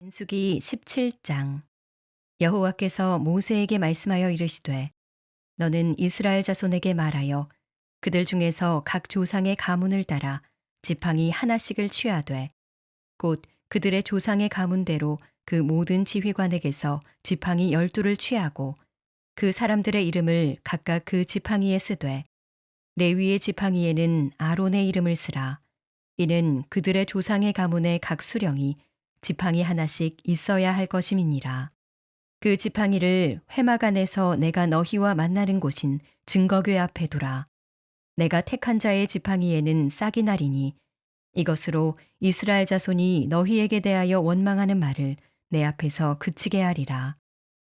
민수기 17장. 여호와께서 모세에게 말씀하여 이르시되 너는 이스라엘 자손에게 말하여 그들 중에서 각 조상의 가문을 따라 지팡이 하나씩을 취하되 곧 그들의 조상의 가문대로 그 모든 지휘관에게서 지팡이 12를 취하고 그 사람들의 이름을 각각 그 지팡이에 쓰되 레위의 지팡이에는 아론의 이름을 쓰라. 이는 그들의 조상의 가문의 각 수령이 지팡이 하나씩 있어야 할 것임이니라. 그 지팡이를 회막 안에서 내가 너희와 만나는 곳인 증거궤 앞에 두라. 내가 택한 자의 지팡이에는 싹이 나리니 이것으로 이스라엘 자손이 너희에게 대하여 원망하는 말을 내 앞에서 그치게 하리라.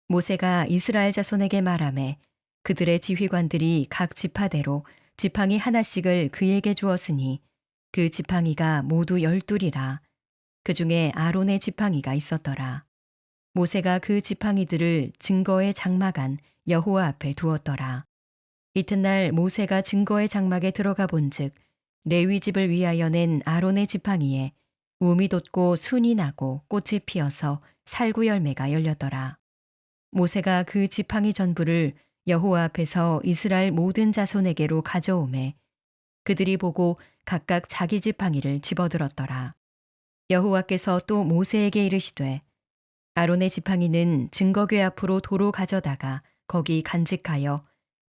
모세가 이스라엘 자손에게 말하매 그들의 지휘관들이 각 지파대로 지팡이 하나씩을 그에게 주었으니 그 지팡이가 모두 12이라. 그 중에 아론의 지팡이가 있었더라. 모세가 그 지팡이들을 증거의 장막 안 여호와 앞에 두었더라. 이튿날 모세가 증거의 장막에 들어가 본즉 레위 집을 위하여 낸 아론의 지팡이에 움이 돋고 순이 나고 꽃이 피어서 살구 열매가 열렸더라. 모세가 그 지팡이 전부를 여호와 앞에서 이스라엘 모든 자손에게로 가져오매 그들이 보고 각각 자기 지팡이를 집어들었더라. 여호와께서 또 모세에게 이르시되 아론의 지팡이는 증거궤 앞으로 도로 가져다가 거기 간직하여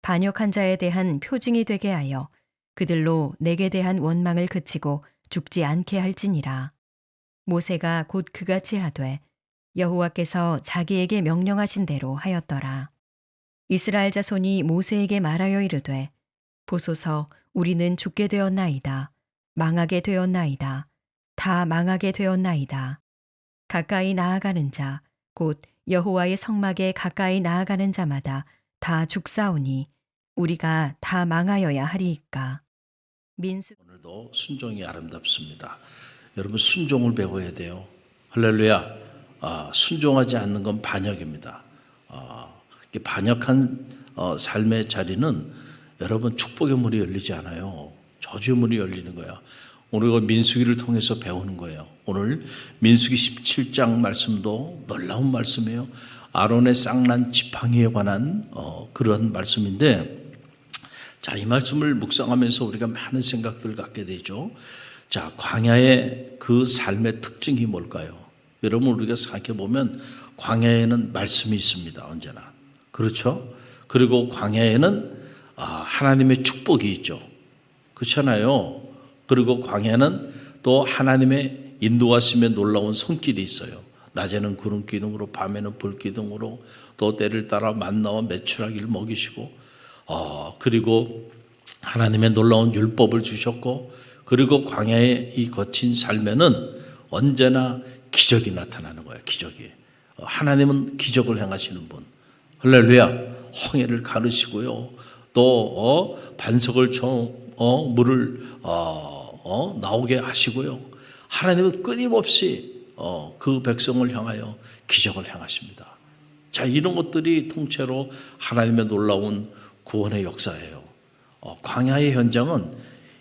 반역한 자에 대한 표징이 되게 하여 그들로 내게 대한 원망을 그치고 죽지 않게 할지니라. 모세가 곧 그같이 하되 여호와께서 자기에게 명령하신 대로 하였더라. 이스라엘 자손이 모세에게 말하여 이르되 보소서 우리는 죽게 되었나이다. 망하게 되었나이다. 다 망하게 되었나이다. 가까이 나아가는 자, 곧 여호와의 성막에 가까이 나아가는 자마다 다 죽사오니 우리가 다 망하여야 하리이까. 오늘도 순종이 아름답습니다. 여러분 순종을 배워야 돼요. 할렐루야. 순종하지 않는 건 반역입니다. 반역한 삶의 자리는 여러분 축복의 문이 열리지 않아요. 저주의 문이 열리는 거야. 오늘 민수기를 통해서 배우는 거예요. 오늘 민수기 17장 말씀도 놀라운 말씀이에요. 아론의 쌍난 지팡이에 관한 그런 말씀인데, 자, 이 말씀을 묵상하면서 우리가 많은 생각들을 갖게 되죠. 자, 광야의 그 삶의 특징이 뭘까요? 여러분 우리가 생각해 보면 광야에는 말씀이 있습니다. 언제나. 그렇죠? 그리고 광야에는 하나님의 축복이 있죠. 그렇잖아요. 그리고 광야는 또 하나님의 인도하심에 놀라운 손길이 있어요. 낮에는 구름 기둥으로 밤에는 불 기둥으로 또 때를 따라 만나와 메추라기를 먹이시고 그리고 하나님의 놀라운 율법을 주셨고, 그리고 광야의 이 거친 삶에는 언제나 기적이 나타나는 거예요. 기적이. 하나님은 기적을 행하시는 분. 할렐루야. 홍해를 가르시고요. 또 반석을 물을 나오게 하시고요. 하나님은 끊임없이 그 백성을 향하여 기적을 행하십니다. 자, 이런 것들이 통째로 하나님의 놀라운 구원의 역사예요. 광야의 현장은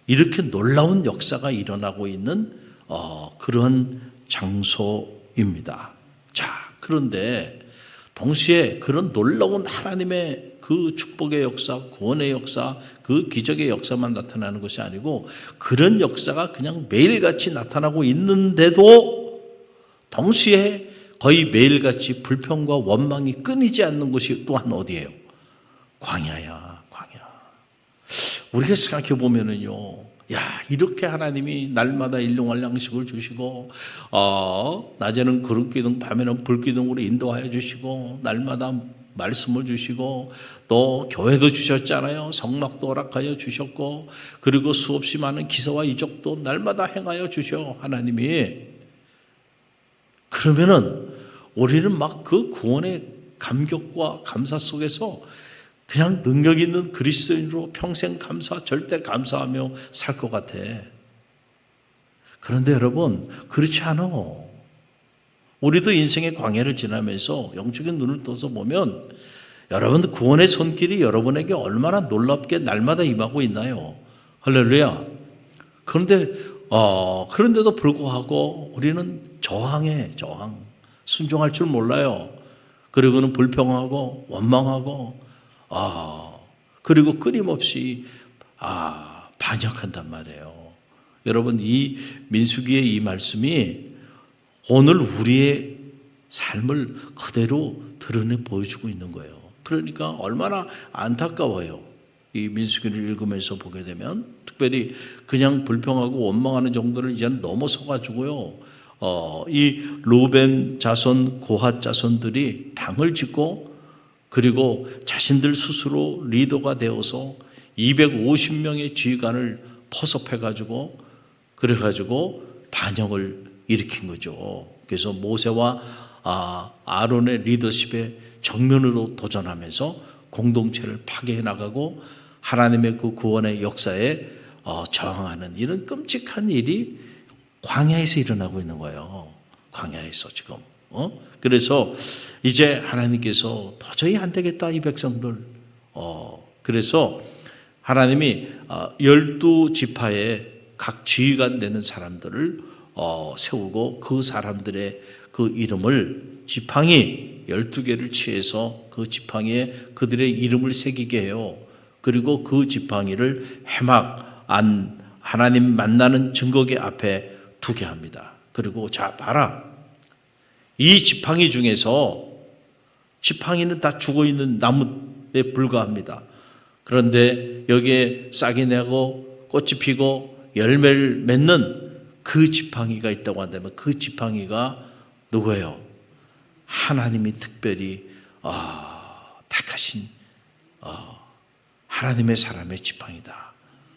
이렇게 놀라운 역사가 일어나고 있는 그런 장소입니다. 자, 그런데 동시에 그런 놀라운 하나님의 그 축복의 역사, 구원의 역사, 그 기적의 역사만 나타나는 것이 아니고 그런 역사가 그냥 매일같이 나타나고 있는데도 동시에 거의 매일같이 불평과 원망이 끊이지 않는 것이 또한 어디예요? 광야야, 광야. 우리가 생각해 보면은요, 야, 이렇게 하나님이 날마다 일용할 양식을 주시고, 낮에는 구름기둥, 밤에는 불기둥으로 인도하여 주시고, 날마다 말씀을 주시고, 또 교회도 주셨잖아요. 성막도 허락하여 주셨고, 그리고 수없이 많은 기사와 이적도 날마다 행하여 주셔, 하나님이. 그러면은 우리는 막 그 구원의 감격과 감사 속에서 그냥 능력 있는 그리스도인으로 평생 감사, 절대 감사하며 살 것 같아. 그런데 여러분, 그렇지 않아. 우리도 인생의 광야를 지나면서 영적인 눈을 떠서 보면 여러분 구원의 손길이 여러분에게 얼마나 놀랍게 날마다 임하고 있나요? 할렐루야. 그런데도 불구하고 우리는 저항해, 저항. 순종할 줄 몰라요. 그리고는 불평하고 원망하고 그리고 끊임없이 반역한단 말이에요. 여러분, 이 민수기의 이 말씀이 오늘 우리의 삶을 그대로 드러내 보여주고 있는 거예요. 그러니까 얼마나 안타까워요. 이 민수기를 읽으면서 보게 되면 특별히 그냥 불평하고 원망하는 정도를 이제 넘어서가지고요. 이 루벤 자손, 고핫 자손들이 당을 짓고 그리고 자신들 스스로 리더가 되어서 250명의 지휘관을 포섭해가지고 그래가지고 반역을 일으킨 거죠. 그래서 모세와 아론의 리더십에 정면으로 도전하면서 공동체를 파괴해 나가고 하나님의 그 구원의 역사에 저항하는 이런 끔찍한 일이 광야에서 일어나고 있는 거예요. 광야에서 지금. 그래서 이제 하나님께서 도저히 안 되겠다 이 백성들. 그래서 하나님이 12지파에 각 지휘관 되는 사람들을 세우고 그 사람들의 그 이름을 지팡이 12개를 취해서 그 지팡이에 그들의 이름을 새기게 해요. 그리고 그 지팡이를 해막 안 하나님 만나는 증거계 앞에 두게 합니다. 그리고 자 봐라, 이 지팡이 중에서 지팡이는 다 죽어있는 나무에 불과합니다. 그런데 여기에 싹이 나고 꽃이 피고 열매를 맺는 그 지팡이가 있다고 한다면 그 지팡이가 누구예요? 하나님이 특별히 택하신 하나님의 사람의 지팡이다.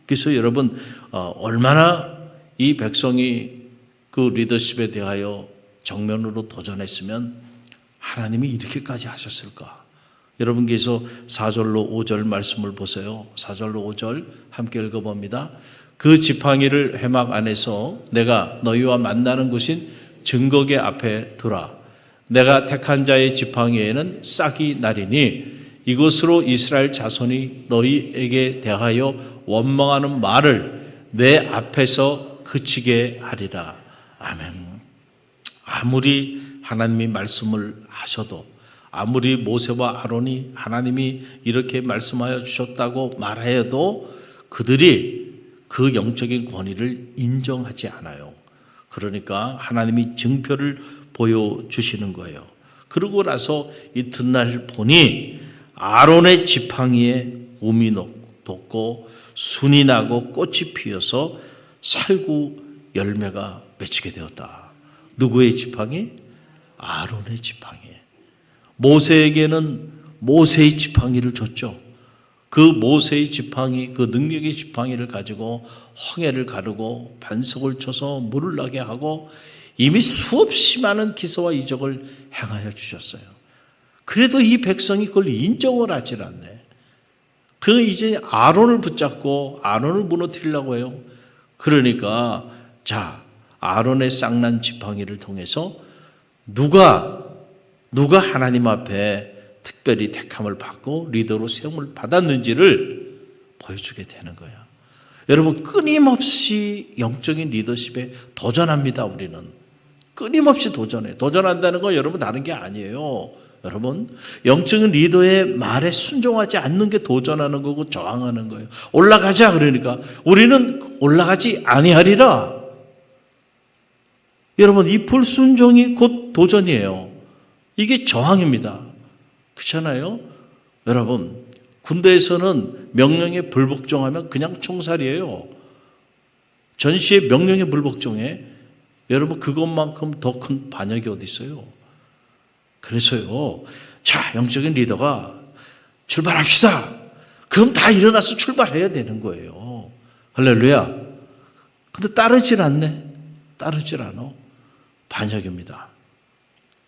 그래서 여러분 얼마나 이 백성이 그 리더십에 대하여 정면으로 도전했으면 하나님이 이렇게까지 하셨을까? 여러분께서 4절로 5절 말씀을 보세요. 4절로 5절 함께 읽어봅니다. 그 지팡이를 해막 안에서 내가 너희와 만나는 곳인 증거계 앞에 두라. 내가 택한 자의 지팡이에는 싹이 나리니 이것으로 이스라엘 자손이 너희에게 대하여 원망하는 말을 내 앞에서 그치게 하리라. 아멘. 아무리 하나님이 말씀을 하셔도 아무리 모세와 아론이 하나님이 이렇게 말씀하여 주셨다고 말해도 그들이 그 영적인 권위를 인정하지 않아요. 그러니까 하나님이 증표를 보여주시는 거예요. 그러고 나서 이튿날 보니 아론의 지팡이에 우미 돋고 순이 나고 꽃이 피어서 살구 열매가 맺히게 되었다. 누구의 지팡이? 아론의 지팡이. 모세에게는 모세의 지팡이를 줬죠. 그 모세의 지팡이, 그 능력의 지팡이를 가지고 홍해를 가르고 반석을 쳐서 물을 나게 하고 이미 수없이 많은 기사와 이적을 행하여 주셨어요. 그래도 이 백성이 그걸 인정을 하질 않네. 그 이제 아론을 붙잡고 아론을 무너뜨리려고 해요. 그러니까 자, 아론의 쌍난 지팡이를 통해서 누가 하나님 앞에 특별히 택함을 받고 리더로 세움을 받았는지를 보여주게 되는 거예요. 여러분 끊임없이 영적인 리더십에 도전합니다. 우리는 끊임없이 도전해요. 도전한다는 건 여러분 다른 게 아니에요. 여러분 영적인 리더의 말에 순종하지 않는 게 도전하는 거고 저항하는 거예요. 올라가자 그러니까 우리는 올라가지 아니하리라. 여러분 이 불순종이 곧 도전이에요. 이게 저항입니다. 그렇잖아요? 여러분 군대에서는 명령에 불복종하면 그냥 총살이에요. 전시에 명령에 불복종해. 여러분 그것만큼 더 큰 반역이 어디 있어요? 그래서요. 자, 영적인 리더가 출발합시다. 그럼 다 일어나서 출발해야 되는 거예요. 할렐루야. 근데 따르질 않네. 따르질 않아. 반역입니다.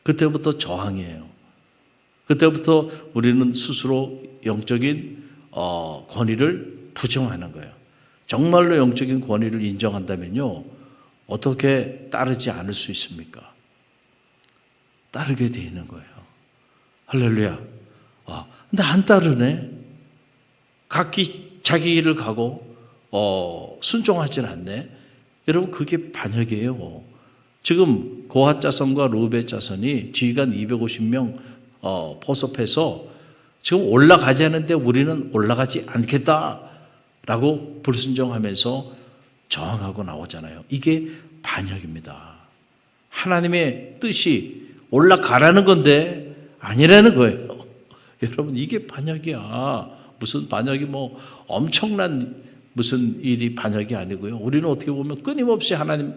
그때부터 저항이에요. 그때부터 우리는 스스로 영적인 권위를 부정하는 거예요. 정말로 영적인 권위를 인정한다면요. 어떻게 따르지 않을 수 있습니까? 따르게 돼 있는 거예요. 할렐루야. 근데 안 따르네. 각기 자기 길을 가고 순종하진 않네. 여러분 그게 반역이에요. 지금 고핫 자손과 르우벤 자손이 지휘관 250명 포섭해서 지금 올라가지 않는데 우리는 올라가지 않겠다라고 불순종하면서 저항하고 나오잖아요. 이게 반역입니다. 하나님의 뜻이 올라가라는 건데 아니라는 거예요. 여러분, 이게 반역이야. 무슨 반역이 뭐 엄청난 무슨 일이 반역이 아니고요. 우리는 어떻게 보면 끊임없이 하나님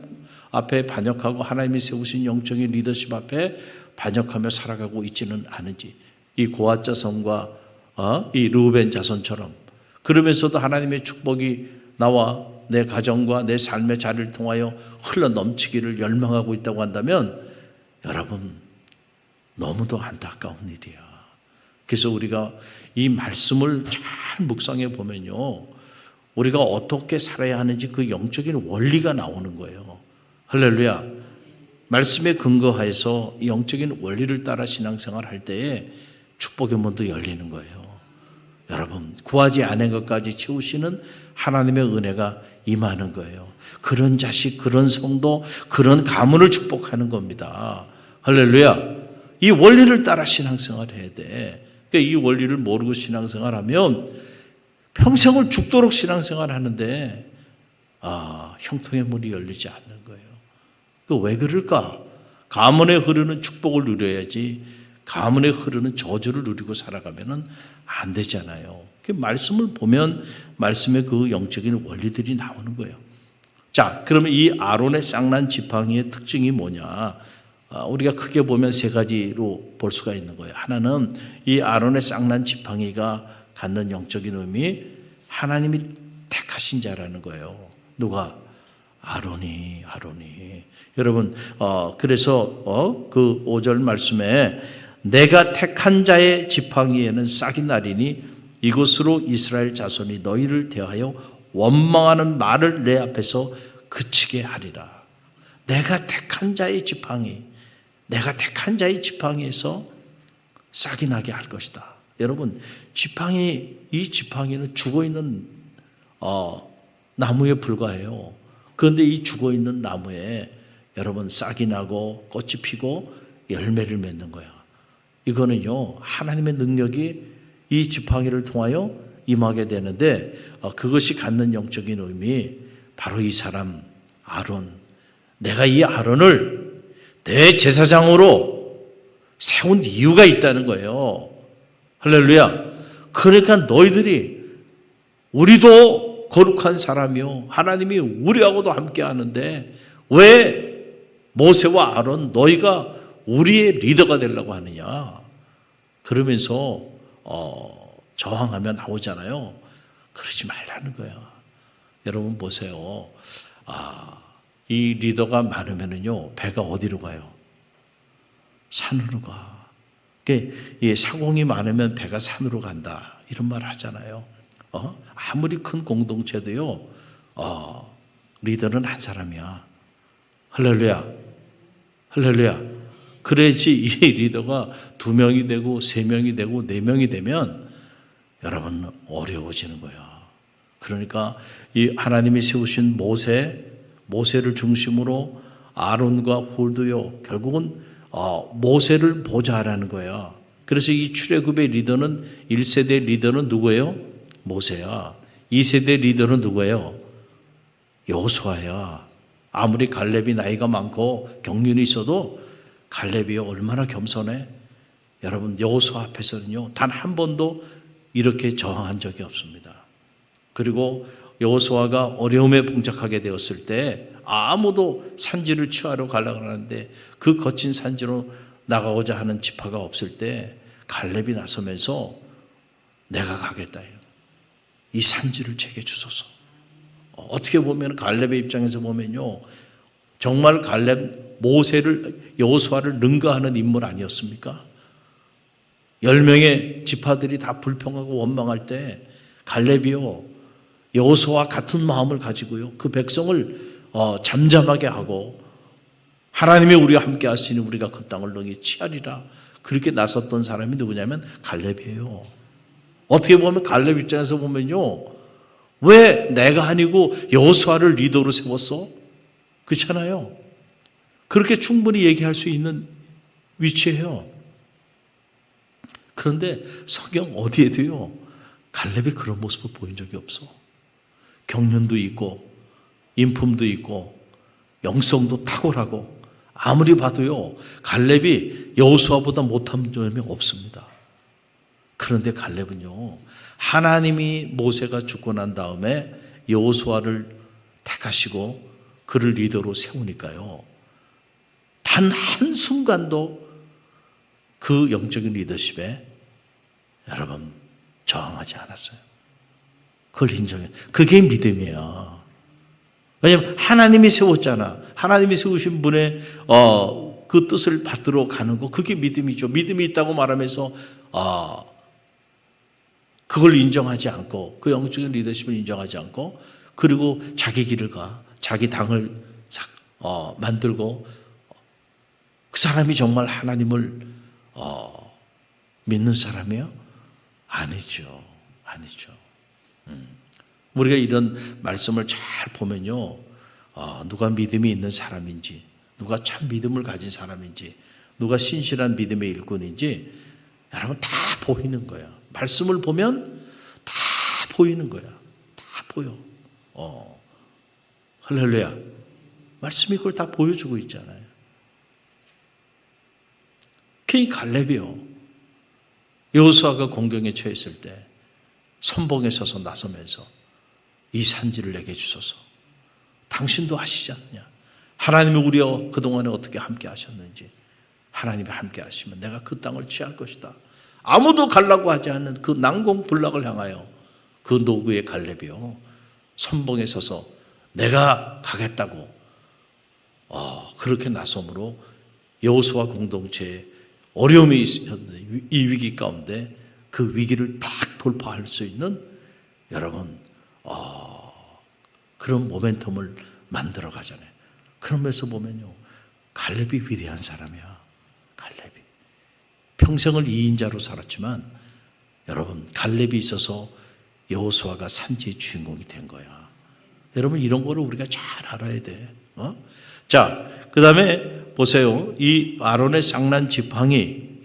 앞에 반역하고 하나님이 세우신 영적인 리더십 앞에 반역하며 살아가고 있지는 않은지, 이 고핫 자손과 이 르우벤 자손처럼 그러면서도 하나님의 축복이 나와 내 가정과 내 삶의 자리를 통하여 흘러 넘치기를 열망하고 있다고 한다면 여러분, 너무도 안타까운 일이야. 그래서 우리가 이 말씀을 잘 묵상해 보면요, 우리가 어떻게 살아야 하는지 그 영적인 원리가 나오는 거예요. 할렐루야. 말씀에 근거하여서 영적인 원리를 따라 신앙생활 할 때에 축복의 문도 열리는 거예요. 여러분, 구하지 않은 것까지 채우시는 하나님의 은혜가 임하는 거예요. 그런 자식, 그런 성도, 그런 가문을 축복하는 겁니다. 할렐루야. 이 원리를 따라 신앙생활 해야 돼. 그러니까 이 원리를 모르고 신앙생활하면 평생을 죽도록 신앙생활 하는데 형통의 문이 열리지 않는 거예요. 왜 그럴까? 가문에 흐르는 축복을 누려야지 가문에 흐르는 저주를 누리고 살아가면 안 되잖아요. 그 말씀을 보면 말씀의 그 영적인 원리들이 나오는 거예요. 자, 그러면 이 아론의 쌍난 지팡이의 특징이 뭐냐? 우리가 크게 보면 세 가지로 볼 수가 있는 거예요. 하나는 이 아론의 쌍난 지팡이가 갖는 영적인 의미, 하나님이 택하신 자라는 거예요. 누가? 아론이. 여러분, 그래서 그 5절 말씀에 내가 택한 자의 지팡이에는 싹이 나리니 이곳으로 이스라엘 자손이 너희를 대하여 원망하는 말을 내 앞에서 그치게 하리라. 내가 택한 자의 지팡이, 내가 택한 자의 지팡이에서 싹이 나게 할 것이다. 여러분, 이 지팡이는 죽어있는 나무에 불과해요. 그런데 이 죽어있는 나무에 여러분 싹이 나고 꽃이 피고 열매를 맺는 거야. 이거는요, 하나님의 능력이 이 지팡이를 통하여 임하게 되는데 그것이 갖는 영적인 의미, 바로 이 사람 아론, 내가 이 아론을 대제사장으로 세운 이유가 있다는 거예요. 할렐루야. 그러니까 너희들이, 우리도 거룩한 사람이요, 하나님이 우리하고도 함께 하는데 왜 모세와 아론 너희가 우리의 리더가 되려고 하느냐. 그러면서 저항하면 나오잖아요. 그러지 말라는 거야. 여러분 보세요. 이 리더가 많으면요, 배가 어디로 가요? 산으로 가. 이 사공이 많으면 배가 산으로 간다, 이런 말 하잖아요. 아무리 큰 공동체도요, 리더는 한 사람이야. 할렐루야. 그래야지 이 리더가 2명이 되고 3명이 되고 4명이 되면 여러분 어려워지는 거야. 그러니까 이 하나님이 세우신 모세를 중심으로 아론과 홀도요, 결국은 모세를 보좌하라는 거야. 그래서 이 출애굽의 리더는 1세대 리더는 누구예요? 모세야. 2세대 리더는 누구예요? 여호수아야. 아무리 갈렙이 나이가 많고 경륜이 있어도 갈렙이 얼마나 겸손해? 여러분, 여호수아 앞에서는요, 단 한 번도 이렇게 저항한 적이 없습니다. 그리고 여호수아가 어려움에 봉착하게 되었을 때 아무도 산지를 취하러 가려고 하는데 그 거친 산지로 나가고자 하는 지파가 없을 때 갈렙이 나서면서 내가 가겠다. 이 산지를 제게 주소서. 어떻게 보면 갈렙의 입장에서 보면요, 정말 갈렙 여호수아를 능가하는 인물 아니었습니까? 10명의 지파들이 다 불평하고 원망할 때 갈렙이요, 여호수아와 같은 마음을 가지고요, 그 백성을 잠잠하게 하고 하나님이 우리와 함께 하시니 우리가 그 땅을 능히 취하리라, 그렇게 나섰던 사람이 누구냐면 갈렙이에요. 어떻게 보면 갈렙 입장에서 보면요, 왜 내가 아니고 여호수아를 리더로 세웠어? 그렇잖아요. 그렇게 충분히 얘기할 수 있는 위치예요. 그런데 성경 어디에도요, 갈렙이 그런 모습을 보인 적이 없어. 경륜도 있고 인품도 있고 영성도 탁월하고 아무리 봐도요, 갈렙이 여호수아보다 못한 점이 없습니다. 그런데 갈렙은요, 하나님이 모세가 죽고 난 다음에 여호수아를 택하시고 그를 리더로 세우니까요, 단 한순간도 그 영적인 리더십에 여러분 저항하지 않았어요. 그걸 인정해. 그게 믿음이에요. 왜냐하면 하나님이 세웠잖아. 하나님이 세우신 분의 그 뜻을 받들어 가는 거, 그게 믿음이죠. 믿음이 있다고 말하면서 그걸 인정하지 않고, 그 영적인 리더십을 인정하지 않고, 그리고 자기 길을 가, 자기 당을 만들고, 그 사람이 정말 하나님을 믿는 사람이에요? 아니죠. 아니죠. 우리가 이런 말씀을 잘 보면요, 누가 믿음이 있는 사람인지, 누가 참 믿음을 가진 사람인지, 누가 신실한 믿음의 일꾼인지 여러분 다 보이는 거야. 말씀을 보면 다 보이는 거야. 다 보여. 할렐루야. 말씀이 그걸 다 보여주고 있잖아요. 그 갈렙이요, 여호수아가 공경에 처했을 때 선봉에 서서 나서면서 이 산지를 내게 주소서. 당신도 하시지 않느냐. 하나님이 우리와 그동안에 어떻게 함께 하셨는지, 하나님이 함께 하시면 내가 그 땅을 취할 것이다. 아무도 가려고 하지 않는 그 난공불락을 향하여 그 노구의 갈렙이요, 선봉에 서서 내가 가겠다고 그렇게 나섬으로 여호수아 공동체에 어려움이 있었는데, 이 위기 가운데 그 위기를 딱 돌파할 수 있는 여러분 그런 모멘텀을 만들어 가잖아요. 그러면서 보면요, 갈렙이 위대한 사람이야. 갈렙이 평생을 2인자로 살았지만 여러분, 갈렙이 있어서 여호수아가 산지의 주인공이 된 거야. 여러분, 이런 거를 우리가 잘 알아야 돼. 자, 그 다음에 보세요. 이 아론의 쌍난 지팡이,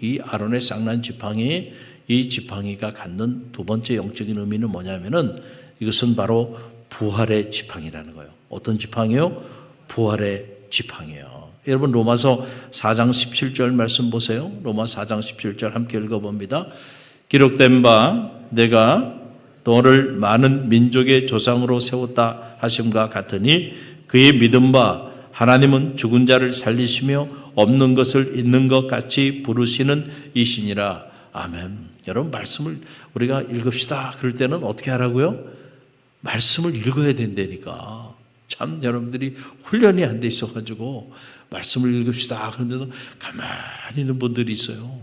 이 지팡이가 갖는 두 번째 영적인 의미는 뭐냐면은, 이것은 바로 부활의 지팡이라는 거예요. 어떤 지팡이요? 부활의 지팡이요. 여러분, 로마서 4장 17절 말씀 보세요. 로마 4장 17절 함께 읽어봅니다. 기록된 바 내가 너를 많은 민족의 조상으로 세웠다 하심과 같으니 그의 믿은 바 하나님은 죽은 자를 살리시며 없는 것을 있는 것 같이 부르시는 이시니라. 아멘. 여러분, 말씀을 우리가 읽읍시다. 그럴 때는 어떻게 하라고요? 말씀을 읽어야 된다니까. 참 여러분들이 훈련이 안 돼 있어가지고 말씀을 읽읍시다. 그런데도 가만히 있는 분들이 있어요.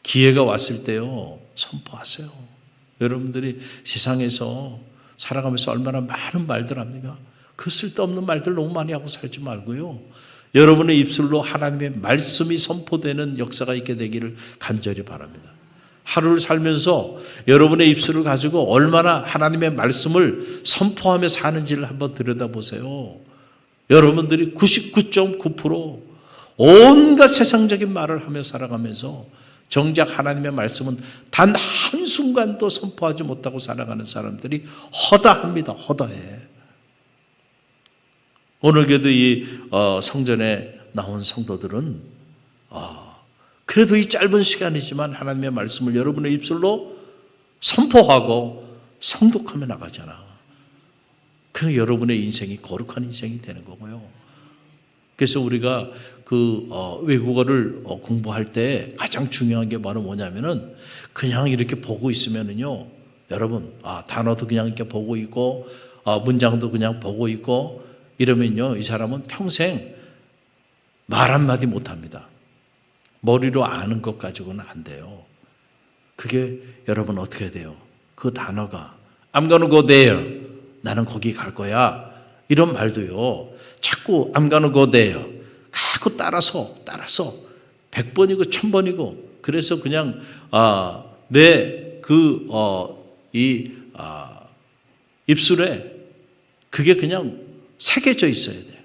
기회가 왔을 때요, 선포하세요. 여러분들이 세상에서 살아가면서 얼마나 많은 말들 합니까? 그 쓸데없는 말들 너무 많이 하고 살지 말고요, 여러분의 입술로 하나님의 말씀이 선포되는 역사가 있게 되기를 간절히 바랍니다. 하루를 살면서 여러분의 입술을 가지고 얼마나 하나님의 말씀을 선포하며 사는지를 한번 들여다보세요. 여러분들이 99.9% 온갖 세상적인 말을 하며 살아가면서 정작 하나님의 말씀은 단 한순간도 선포하지 못하고 살아가는 사람들이 허다합니다. 허다해. 오늘 그래도 이 성전에 나온 성도들은 그래도 이 짧은 시간이지만 하나님의 말씀을 여러분의 입술로 선포하고 성독하며 나가잖아. 그 여러분의 인생이 거룩한 인생이 되는 거고요. 그래서 우리가 그 외국어를 공부할 때 가장 중요한 게 바로 뭐냐면은, 그냥 이렇게 보고 있으면은요, 여러분, 단어도 그냥 이렇게 보고 있고 문장도 그냥 보고 있고 이러면요, 이 사람은 평생 말 한마디 못합니다. 머리로 아는 것 가지고는 안 돼요. 그게 여러분 어떻게 해야 돼요? 그 단어가 I'm gonna go there, 나는 거기 갈 거야, 이런 말도요, 자꾸 I'm gonna go there 자꾸 따라서 100번이고 1000번이고, 그래서 그냥 내 입술에 그게 그냥 새겨져 있어야 돼요.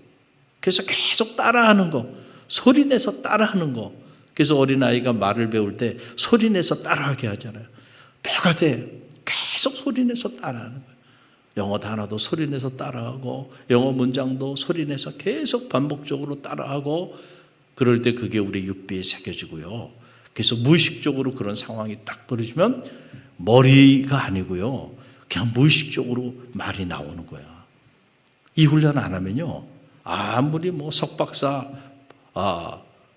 그래서 계속 따라하는 거, 소리내서 따라하는 거. 그래서 어린아이가 말을 배울 때 소리내서 따라하게 하잖아요. 배가 돼. 계속 소리내서 따라하는 거예요. 영어 단어도 소리내서 따라하고 영어 문장도 소리내서 계속 반복적으로 따라하고 그럴 때 그게 우리 육비에 새겨지고요. 그래서 무의식적으로 그런 상황이 딱 벌어지면 머리가 아니고요. 그냥 무의식적으로 말이 나오는 거야. 이 훈련 안 하면요. 아무리 뭐 석박사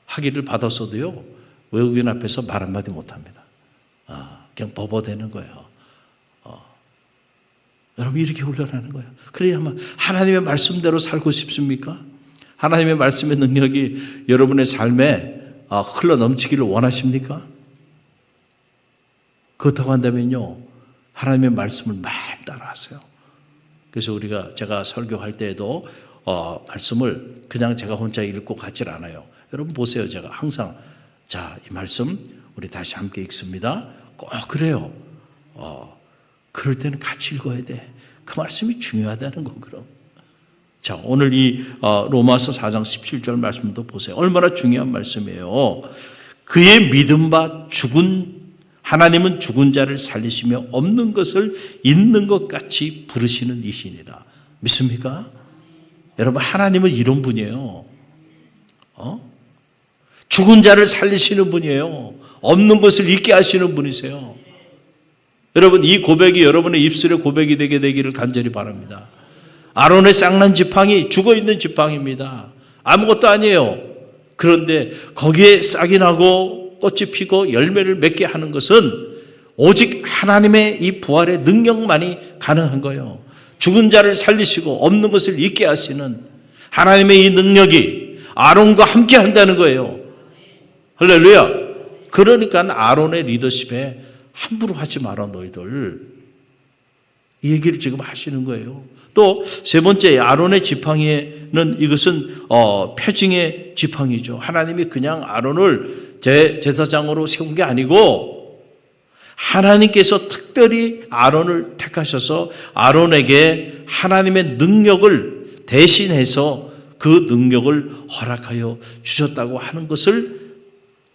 학위를 받았어도요. 외국인 앞에서 말 한마디 못합니다. 그냥 버버대는 거예요. 여러분 이렇게 훈련하는 거예요. 그래야만 하나님의 말씀대로 살고 싶습니까? 하나님의 말씀의 능력이 여러분의 삶에 흘러 넘치기를 원하십니까? 그렇다고 한다면요. 하나님의 말씀을 많이 따라하세요. 그래서 제가 설교할 때에도 말씀을 그냥 제가 혼자 읽고 가질 않아요. 여러분 보세요. 제가 항상 자, 이 말씀 우리 다시 함께 읽습니다. 꼭 그래요. 그럴 때는 같이 읽어야 돼. 그 말씀이 중요하다는 거 그럼. 자, 오늘 이 로마서 4장 17절 말씀도 보세요. 얼마나 중요한 말씀이에요. 그의 믿음 바 하나님은 죽은 자를 살리시며 없는 것을 있는 것 같이 부르시는 이시니라. 믿습니까? 여러분 하나님은 이런 분이에요. 죽은 자를 살리시는 분이에요. 없는 것을 있게 하시는 분이세요. 여러분 이 고백이 여러분의 입술의 고백이 되게 되기를 간절히 바랍니다. 아론의 쌍난 지팡이 죽어있는 지팡이입니다. 아무것도 아니에요. 그런데 거기에 싹이 나고 꽃이 피고 열매를 맺게 하는 것은 오직 하나님의 이 부활의 능력만이 가능한 거예요. 죽은 자를 살리시고 없는 것을 있게 하시는 하나님의 이 능력이 아론과 함께 한다는 거예요. 할렐루야. 그러니까 아론의 리더십에 함부로 하지 마라 너희들. 이 얘기를 지금 하시는 거예요. 또 세 번째 아론의 지팡이는 이것은 표징의 지팡이죠. 하나님이 그냥 아론을 제사장으로 세운 게 아니고 하나님께서 특별히 아론을 택하셔서 아론에게 하나님의 능력을 대신해서 그 능력을 허락하여 주셨다고 하는 것을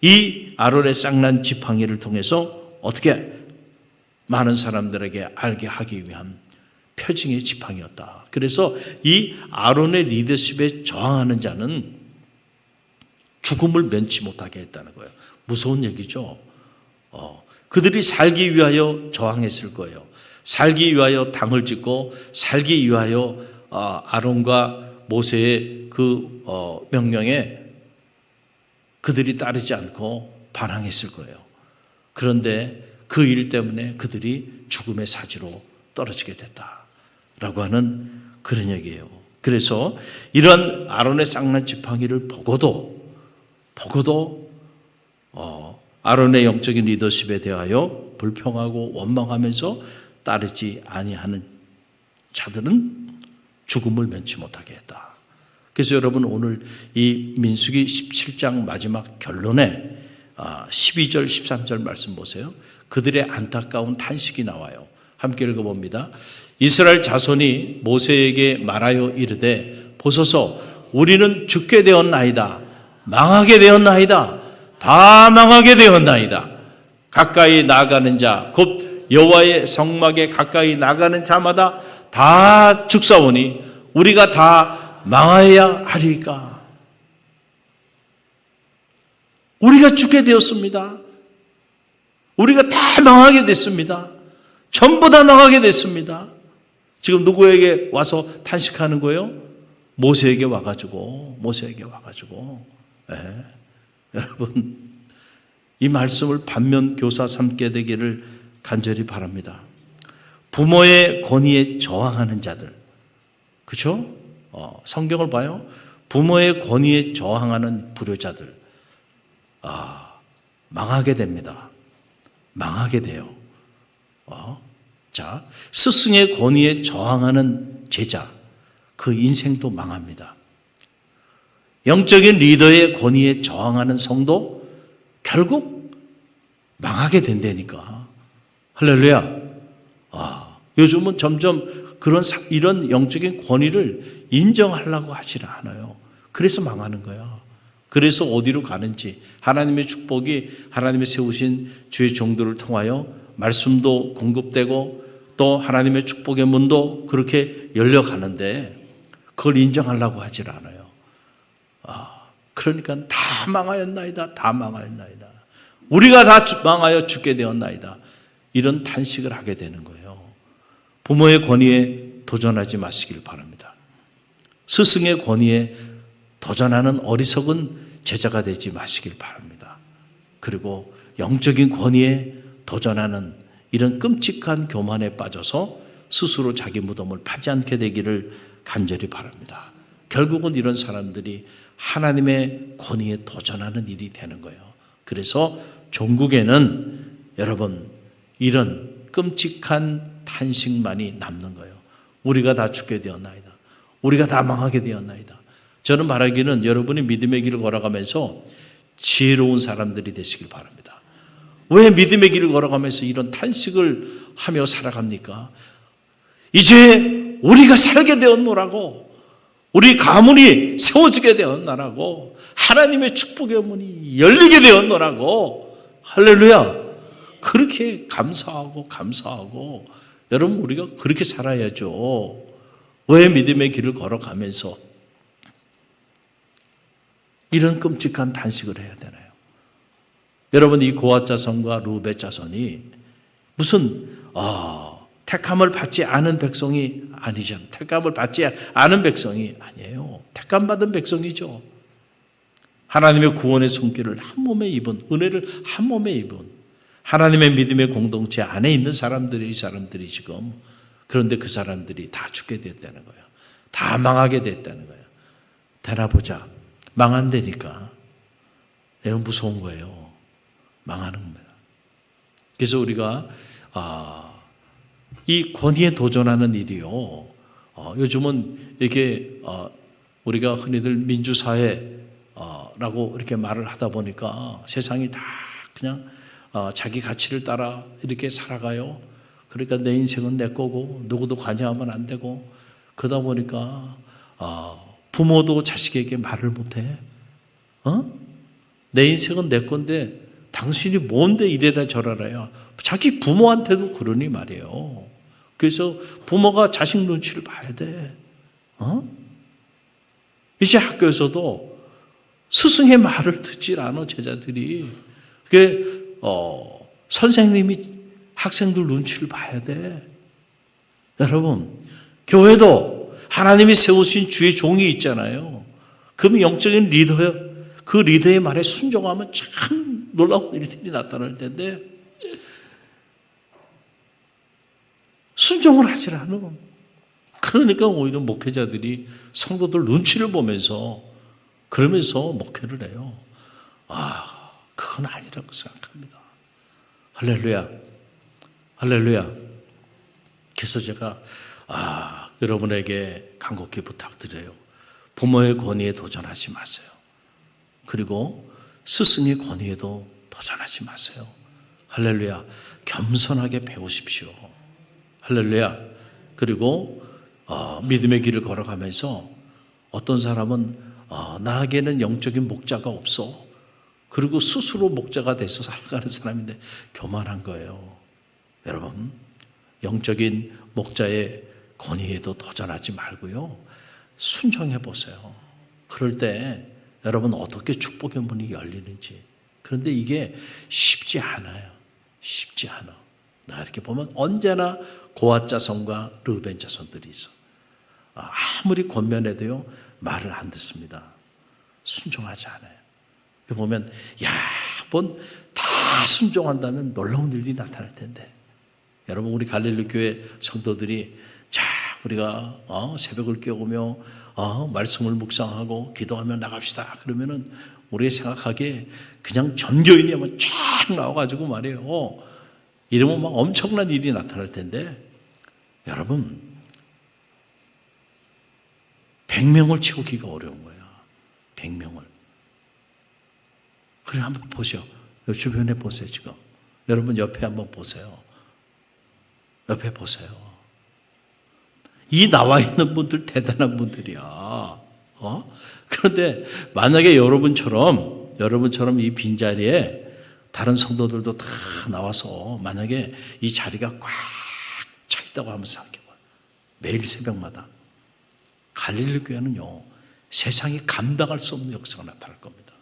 이 아론의 쌍난 지팡이를 통해서 어떻게 많은 사람들에게 알게 하기 위한 표징의 지팡이였다. 그래서 이 아론의 리더십에 저항하는 자는 죽음을 면치 못하게 했다는 거예요. 무서운 얘기죠. 그들이 살기 위하여 저항했을 거예요. 살기 위하여 당을 짓고 살기 위하여 아론과 모세의 그 명령에 그들이 따르지 않고 반항했을 거예요. 그런데 그 일 때문에 그들이 죽음의 사지로 떨어지게 됐다라고 하는 그런 얘기예요. 그래서 이런 아론의 쌍난 지팡이를 보고도 아론의 영적인 리더십에 대하여 불평하고 원망하면서 따르지 아니하는 자들은 죽음을 면치 못하게 했다. 그래서 여러분 오늘 이 민수기 17장 마지막 결론에 12절 13절 말씀 보세요. 그들의 안타까운 탄식이 나와요. 함께 읽어봅니다. 이스라엘 자손이 모세에게 말하여 이르되 보소서 우리는 죽게 되었나이다. 망하게 되었나이다. 다 망하게 되었나이다. 가까이 나가는 자 곧 여호와의 성막에 가까이 나가는 자마다 다 죽사오니 우리가 다 망하여야 하리까. 우리가 죽게 되었습니다. 우리가 다 망하게 됐습니다. 전부 다 망하게 됐습니다. 지금 누구에게 와서 탄식하는 거예요? 모세에게 와가지고. 여러분 이 말씀을 반면 교사 삼게 되기를 간절히 바랍니다. 부모의 권위에 저항하는 자들, 그렇죠? 성경을 봐요. 부모의 권위에 저항하는 불효자들, 망하게 됩니다. 망하게 돼요. 자, 스승의 권위에 저항하는 제자, 그 인생도 망합니다. 영적인 리더의 권위에 저항하는 성도, 결국 망하게 된다니까. 할렐루야. 요즘은 점점 이런 영적인 권위를 인정하려고 하지 않아요. 그래서 망하는 거야. 그래서 어디로 가는지 하나님의 축복이 하나님의 세우신 주의 종들을 통하여 말씀도 공급되고 또 하나님의 축복의 문도 그렇게 열려가는데 그걸 인정하려고 하질 않아요. 그러니까 다 망하였나이다. 다 망하였나이다. 우리가 다 망하여 죽게 되었나이다. 이런 탄식을 하게 되는 거예요. 부모의 권위에 도전하지 마시길 바랍니다. 스승의 권위에 도전하는 어리석은 제자가 되지 마시길 바랍니다. 그리고 영적인 권위에 도전하는 이런 끔찍한 교만에 빠져서 스스로 자기 무덤을 파지 않게 되기를 간절히 바랍니다. 결국은 이런 사람들이 하나님의 권위에 도전하는 일이 되는 거예요. 그래서 종국에는 여러분 이런 끔찍한 탄식만이 남는 거예요. 우리가 다 죽게 되었나이다. 우리가 다 망하게 되었나이다. 저는 바라기는 여러분이 믿음의 길을 걸어가면서 지혜로운 사람들이 되시길 바랍니다. 왜 믿음의 길을 걸어가면서 이런 탄식을 하며 살아갑니까? 이제 우리가 살게 되었노라고, 우리 가문이 세워지게 되었노라고, 하나님의 축복의 문이 열리게 되었노라고, 할렐루야. 그렇게 감사하고 여러분 우리가 그렇게 살아야죠. 왜 믿음의 길을 걸어가면서 이런 끔찍한 단식을 해야 되나요? 여러분 이 고앗 자손과 르우벤 자손이 무슨 택함을 받지 않은 백성이 아니죠. 택함을 받지 않은 백성이 아니에요. 택함 받은 백성이죠. 하나님의 구원의 손길을 한 몸에 입은, 은혜를 한 몸에 입은 하나님의 믿음의 공동체 안에 있는 사람들이 이 사람들이 지금, 그런데 그 사람들이 다 죽게 됐다는 거예요. 다 망하게 됐다는 거예요. 되나 보자. 망한다니까. 여러분 무서운 거예요. 망하는 겁니다. 그래서 우리가 이 권위에 도전하는 일이요. 요즘은 이렇게 우리가 흔히들 민주사회라고 이렇게 말을 하다 보니까 세상이 다 그냥 자기 가치를 따라 이렇게 살아가요. 그러니까 내 인생은 내 거고 누구도 관여하면 안 되고 그러다 보니까 부모도 자식에게 말을 못해. 내 인생은 내 건데 당신이 뭔데 이래라 저래라야. 자기 부모한테도 그러니 말이에요. 그래서 부모가 자식 눈치를 봐야 돼. 이제 학교에서도 스승의 말을 듣질 않아 제자들이. 그게 선생님이 학생들 눈치를 봐야 돼. 여러분 교회도 하나님이 세우신 주의 종이 있잖아요. 그럼 영적인 리더예요. 그 리더의 말에 순종하면 참 놀라운 일들이 나타날 텐데 순종을 하질 않아. 그러니까 오히려 목회자들이 성도들 눈치를 보면서 그러면서 목회를 해요. 그건 아니라고 생각합니다. 할렐루야. 할렐루야. 그래서 제가 여러분에게 간곡히 부탁드려요. 부모의 권위에 도전하지 마세요. 그리고 스승의 권위에도 도전하지 마세요. 할렐루야. 겸손하게 배우십시오. 할렐루야. 그리고 믿음의 길을 걸어가면서 어떤 사람은 나에게는 영적인 목자가 없어. 그리고 스스로 목자가 돼서 살아가는 사람인데 교만한 거예요. 여러분 영적인 목자의 권위에도 도전하지 말고요. 순종해 보세요. 그럴 때 여러분 어떻게 축복의 문이 열리는지. 그런데 이게 쉽지 않아요. 쉽지 않아. 나 이렇게 보면 언제나 고앗 자손과 르우벤 자손들이 있어. 아무리 권면해도요 말을 안 듣습니다. 순종하지 않아요. 보면 뭔 다 순종한다면 놀라운 일이 나타날 텐데. 여러분 우리 갈릴리 교회 성도들이 우리가 새벽을 깨우며 말씀을 묵상하고 기도하며 나갑시다. 그러면은 우리가 생각하기에 그냥 전교인이 아마 쫙 나와가지고 말이에요. 이러면 막 엄청난 일이 나타날 텐데 여러분 100명을 채우기가 어려운 거야. 100명을. 그래 한번 보세요. 주변에 보세요 지금. 여러분 옆에 한번 보세요. 옆에 보세요. 이 나와 있는 분들 대단한 분들이야. 그런데 만약에 여러분처럼 이 빈자리에 다른 성도들도 다 나와서 만약에 이 자리가 꽉 차 있다고 한번 생각해봐요. 매일 새벽마다. 갈릴리 교회는요, 세상이 감당할 수 없는 역사가 나타날 겁니다.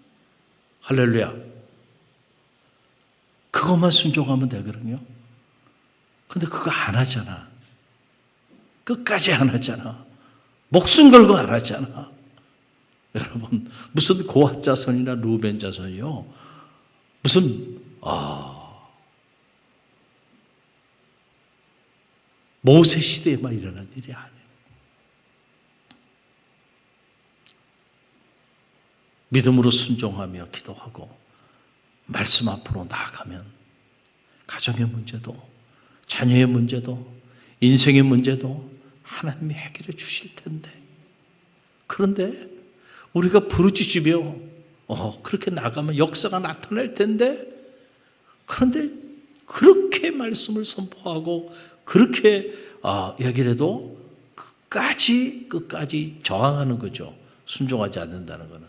할렐루야. 그것만 순종하면 되거든요. 근데 그거 안 하잖아. 끝까지 안 하잖아. 목숨 걸고 안 하잖아. 여러분, 무슨 고핫 자손이나 루벤 자손이요, 무슨 모세 시대에만 일어난 일이 아니에요. 믿음으로 순종하며 기도하고 말씀 앞으로 나아가면 가정의 문제도, 자녀의 문제도, 인생의 문제도 하나님이 해결해 주실 텐데, 그런데 우리가 부르짖으며 그렇게 나가면 역사가 나타날 텐데, 그런데 그렇게 말씀을 선포하고 그렇게 얘기를 해도 끝까지 저항하는 거죠. 순종하지 않는다는 것은.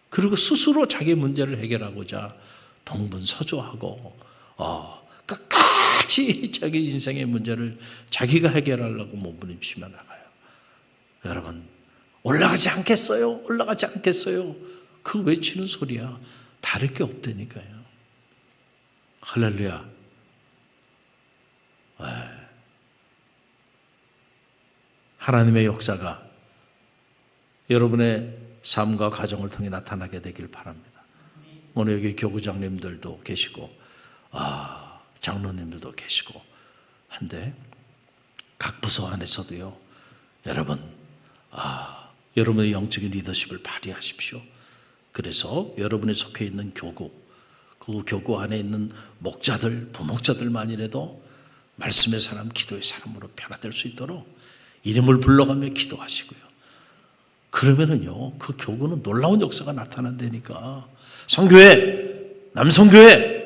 그리고 스스로 자기 문제를 해결하고자 동분서주하고 끝까지 자기 인생의 문제를 자기가 해결하려고 몸부림치며 나가요. 여러분, 올라가지 않겠어요? 올라가지 않겠어요? 그 외치는 소리야 다를 게 없다니까요. 할렐루야. 하나님의 역사가 여러분의 삶과 가정을 통해 나타나게 되길 바랍니다. 오늘 여기 교구장님들도 계시고 장로님들도 계시고 한데, 각 부서 안에서도요, 여러분 여러분의 영적인 리더십을 발휘하십시오. 그래서 여러분이 속해 있는 교구, 그 교구 안에 있는 목자들, 부목자들만이라도 말씀의 사람, 기도의 사람으로 변화될 수 있도록 이름을 불러가며 기도하시고요. 그러면은요, 그 교구는 놀라운 역사가 나타난다니까. 성교회, 남성교회,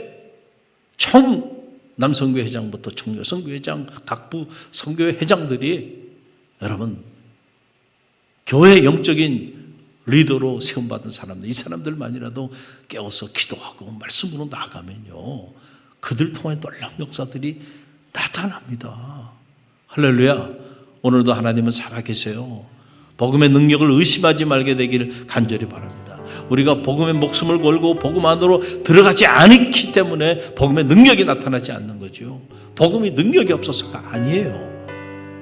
남성교회 회장부터 청여성교회 회장, 각부 성교회 회장들이 여러분, 교회 영적인 리더로 세움받은 사람들, 이 사람들만이라도 깨워서 기도하고 말씀으로 나가면요, 그들 통해 놀라운 역사들이 나타납니다. 할렐루야. 오늘도 하나님은 살아계세요. 복음의 능력을 의심하지 말게 되기를 간절히 바랍니다. 우리가 복음의 목숨을 걸고 복음 안으로 들어가지 않기 때문에 복음의 능력이 나타나지 않는 거죠. 복음이 능력이 없어서가 아니에요.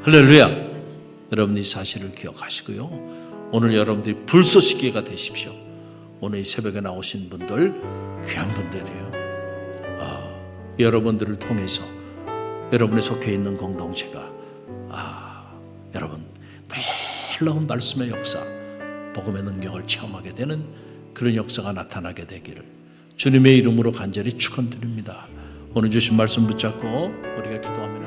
할렐루야. 여러분, 이 사실을 기억하시고요, 오늘 여러분들이 불쏘시개가 되십시오. 오늘 이 새벽에 나오신 분들 귀한 분들이에요. 여러분들을 통해서 여러분의 속해 있는 공동체가 여러분 놀라운 말씀의 역사, 복음의 능력을 체험하게 되는 그런 역사가 나타나게 되기를 주님의 이름으로 간절히 축원드립니다. 오늘 주신 말씀 붙잡고 우리가 기도하면